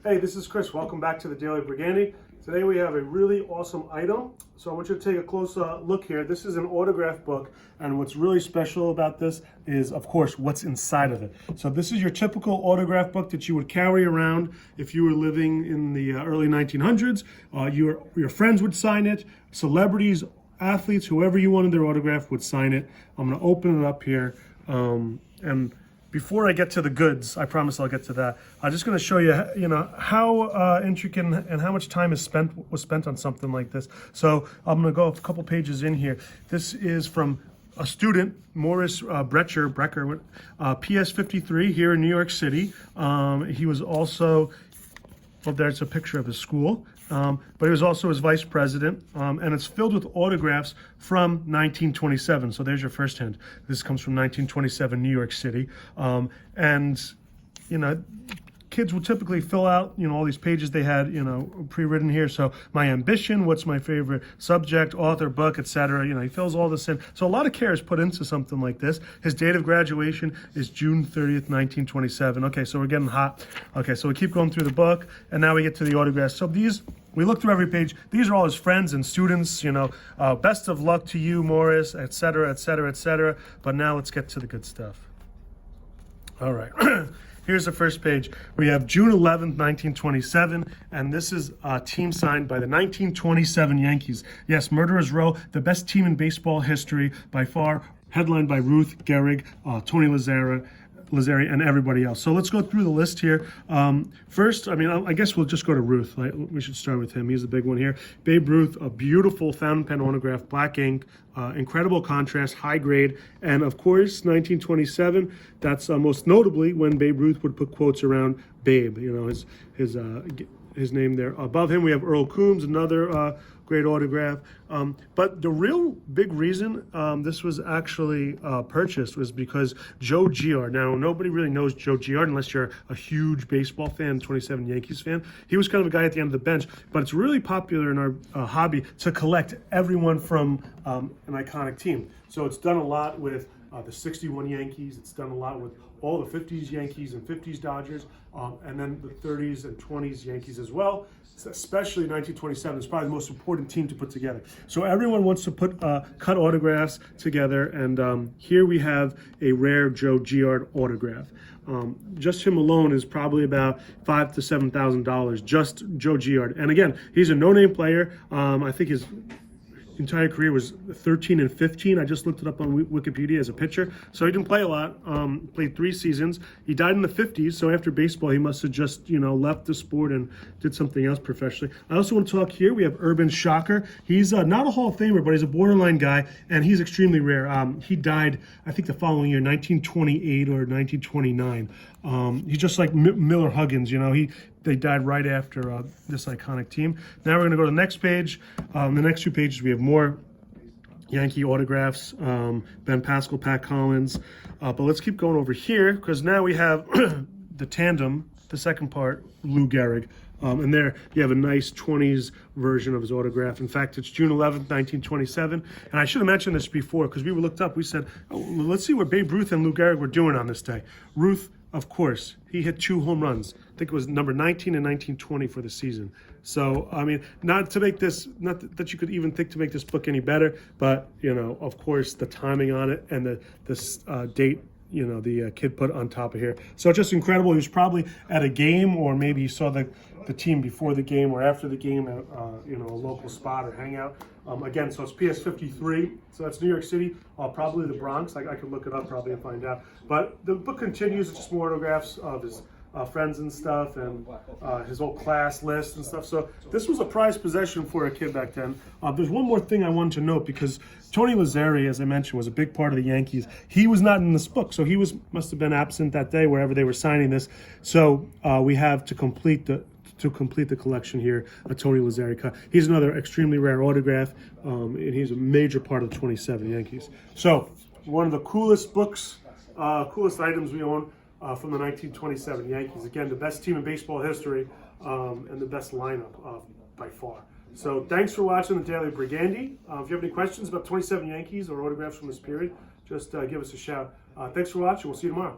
Hey, this is Chris. Welcome back to the Daily Brigandi. Today we have a really awesome item. So I want you to take a close look here. This is an autograph book, and what's really special about this is, of course, what's inside of it. So this is your typical autograph book that you would carry around if you were living in the early 1900s. Your friends would sign it. Celebrities, athletes, whoever you wanted their autograph would sign it. I'm going to open it up here, and before I get to the goods, I promise I'll get to that. I'm just going to show you, how intricate and how much time was spent on something like this. So I'm going to go a couple pages in here. This is from a student, Morris Brecker, PS 53 here in New York City. He was also, well, there's a picture of his school. But he was also his vice president, and it's filled with autographs from 1927. So there's your first hint. This comes from 1927 New York City. And, kids would typically fill out, all these pages they had, pre-written here. So my ambition, what's my favorite subject, author, book, etc. He fills all this in. So a lot of care is put into something like this. His date of graduation is June 30th, 1927. Okay, so we're getting hot. Okay, so we keep going through the book, and now we get to the autographs. So we look through every page. These are all his friends and students, best of luck to you, Morris, etc., etc., etc. But now let's get to the good stuff. All right. Here's the first page. We have June 11th, 1927, and this is a team signed by the 1927 Yankees. Yes, Murderers Row, the best team in baseball history by far, headlined by Ruth, Gehrig, Tony Lazzeri, and everybody else. So let's go through the list here. First, I guess we'll just go to Ruth. We should start with him. He's the big one here. Babe Ruth, a beautiful fountain pen autograph, black ink, incredible contrast, high grade, and of course, 1927. That's most notably when Babe Ruth would put quotes around Babe. His name there. Above him, we have Earl Coombs, another great autograph. But the real big reason this was actually purchased was because Joe Gehrig. Now, nobody really knows Joe Gehrig unless you're a huge baseball fan, 27 Yankees fan. He was kind of a guy at the end of the bench, but it's really popular in our hobby to collect everyone from an iconic team. So it's done a lot with the 61 Yankees. It's done a lot with all the 50s Yankees and 50s Dodgers, and then the 30s and 20s Yankees as well. Especially 1927 is probably the most important team to put together. So everyone wants to cut autographs together, and here we have a rare Joe Gehrig autograph. Just him alone is probably about $5,000 to $7,000. Just Joe Gehrig, and again, he's a no-name player. I think his entire career was 13 and 15. I just looked it up on Wikipedia as a pitcher. So he didn't play a lot, played 3 seasons. He died in the 50s, so after baseball, he must have just, left the sport and did something else professionally. I also want to talk here, we have Urban Shocker. He's not a Hall of Famer, but he's a borderline guy, and he's extremely rare. He died, I think, the following year, 1928 or 1929. He's just like Miller Huggins, they died right after this iconic team. Now we're going to go to the next page. The next 2 pages, we have more Yankee autographs, Ben Pascal, Pat Collins. But let's keep going over here, because now we have the tandem, the second part, Lou Gehrig. And there you have a nice 20s version of his autograph. In fact, it's June 11th, 1927. And I should have mentioned this before, because we looked up. We said, let's see what Babe Ruth and Lou Gehrig were doing on this day. Ruth, of course, he hit 2 home runs. I think it was number 19 and 1920 for the season. So, not to make this, not that you could even think to make this book any better, but, of course, the timing on it and the date, the kid put on top of here. So just incredible. He was probably at a game, or maybe you saw the team before the game or after the game at, a local spot or hangout. Again, so it's PS 53, so that's New York City, probably the Bronx. I could look it up probably and find out. But the book continues. It's just more autographs of his friends and stuff, and his whole class list and stuff. So this was a prized possession for a kid back then. There's one more thing I wanted to note, because Tony Lazzeri, as I mentioned, was a big part of the Yankees. He was not in this book, so he must have been absent that day wherever they were signing this. So we have to complete the collection here, a Tony Lazzeri cut. He's another extremely rare autograph, and he's a major part of the 27 Yankees. So one of the coolest books, coolest items we own from the 1927 Yankees. Again, the best team in baseball history, and the best lineup by far. So thanks for watching the Daily Brigandi. If you have any questions about 27 Yankees or autographs from this period, just give us a shout. Thanks for watching. We'll see you tomorrow.